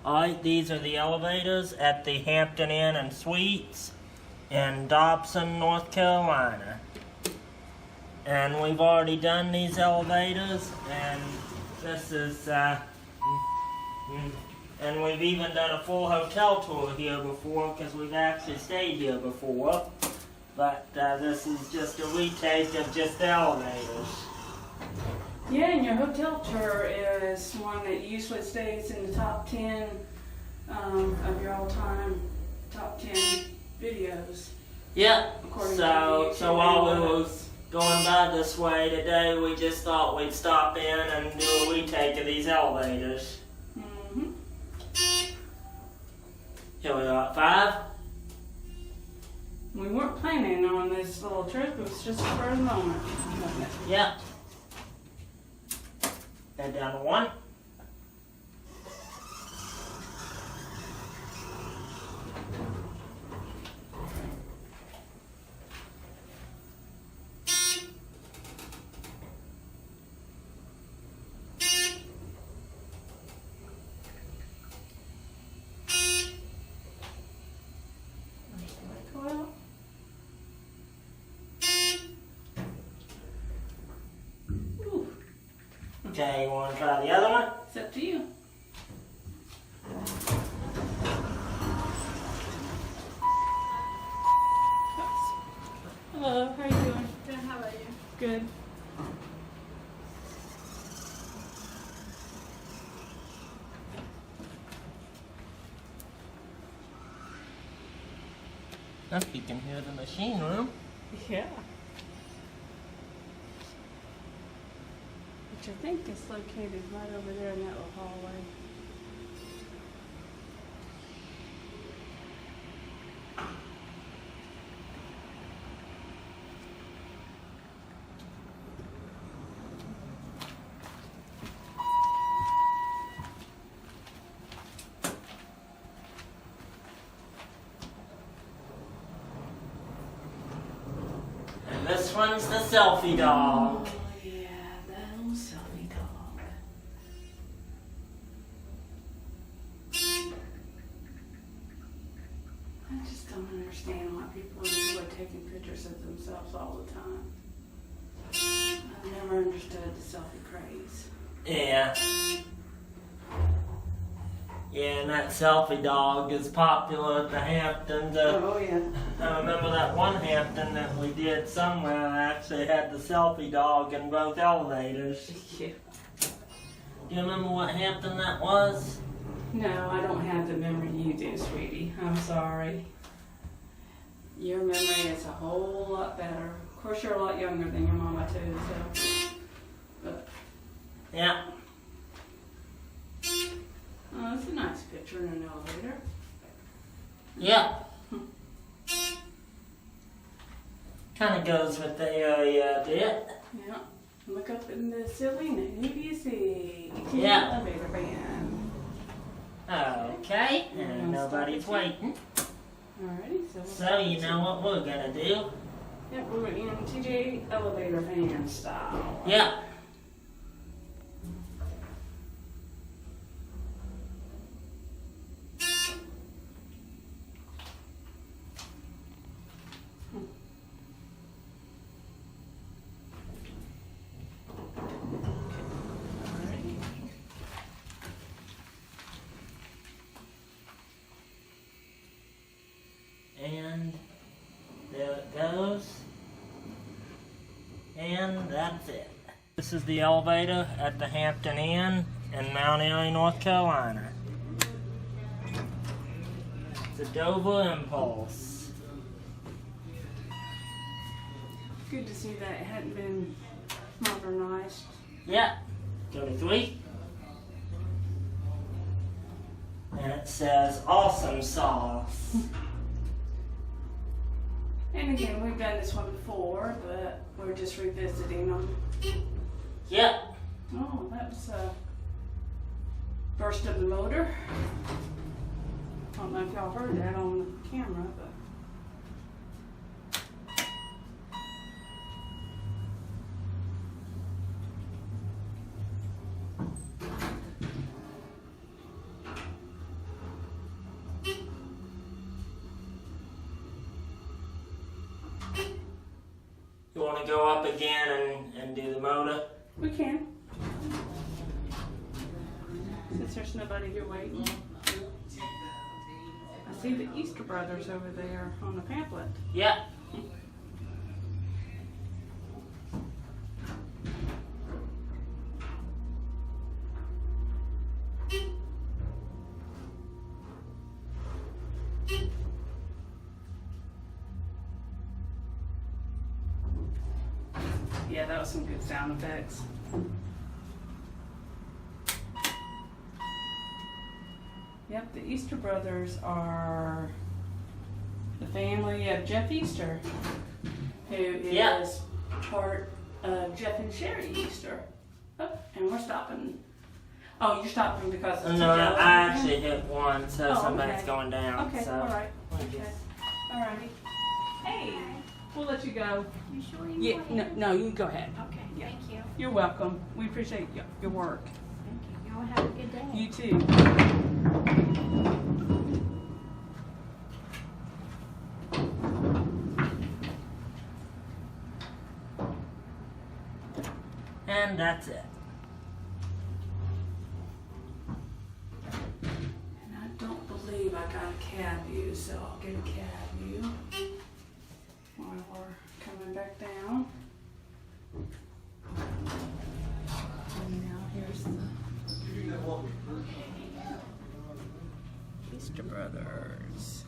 Alright, these are the elevators at the Hampton Inn and Suites in Dobson, North Carolina. And we've already done these elevators, and this is, and we've even done a full hotel tour here before, because we've actually stayed here before. But this is just a retake of just the elevators. Yeah, and your hotel tour is one that usually stays in the top 10 of your all-time top 10 videos. Yeah, According so while we was going by this way today, we just thought we'd stop in and do a retake of these elevators. Mm-hmm. Here we are at 5. We weren't planning on this little trip, it was just for the moment. Yeah. Head down to 1. Okay, you want to try the other one? It's up to you. Hello, how are you doing? Good, how about you? Good. I think you can hear the machine room. Yeah. Which I think is located right over there in that little hallway. And this one's the selfie dog. I just don't understand why people enjoy taking pictures of themselves all the time. I've never understood the selfie craze. Yeah. Yeah, and that selfie dog is popular at the Hamptons. Oh yeah. I remember that one Hampton that we did somewhere actually had the selfie dog in both elevators. Yeah. Do you remember what Hampton that was? No, I don't have the memory you do, sweetie. I'm sorry. Your memory is a whole lot better. Of course, you're a lot younger than your mama too, so. But Yeah. oh, it's a nice picture in an elevator. Yeah. Kind of goes with the area a bit. Yeah. Look up in the ceiling and who do you see? Yeah. TJElevatorfan. Okay, and nobody's waiting. Alrighty, So you know what we're gonna do? Yep, we're in TJElevatorfan style. Yeah. Alrighty. And there it goes. And that's it. This is the elevator at the Hampton Inn in Mount Airy, North Carolina. It's a Dover Impulse. Good to see that it hadn't been modernized. Yeah. Go to 3. And it says awesome sauce. And again, we've done this one before, but we're just revisiting them. Yep. Oh, that was a burst of the motor. I don't know if y'all heard that on the camera, but. we go up again and do the motor? We can. Since there's nobody here waiting. I see the Easter Brothers over there on the pamphlet. Yeah. Yeah, that was some good sound effects. Yep, the Easter Brothers are the family of Jeff Easter, who is part of Jeff and Sherry Easter. Oh, and we're stopping. Oh, you're stopping because it's No, I actually hit one, so somebody's okay. going down. Okay, so. all right. Okay. Alrighty. Hey, we'll let you go. You sure you Yeah, go ahead? no, you go ahead. Okay, Yeah. thank you. You're welcome. We appreciate your work. Thank you. Y'all have a good day. You too. And that's it. And I don't believe I got a cab view, so I'll get a cab view while we're coming back down. And now here's the Easter Brothers.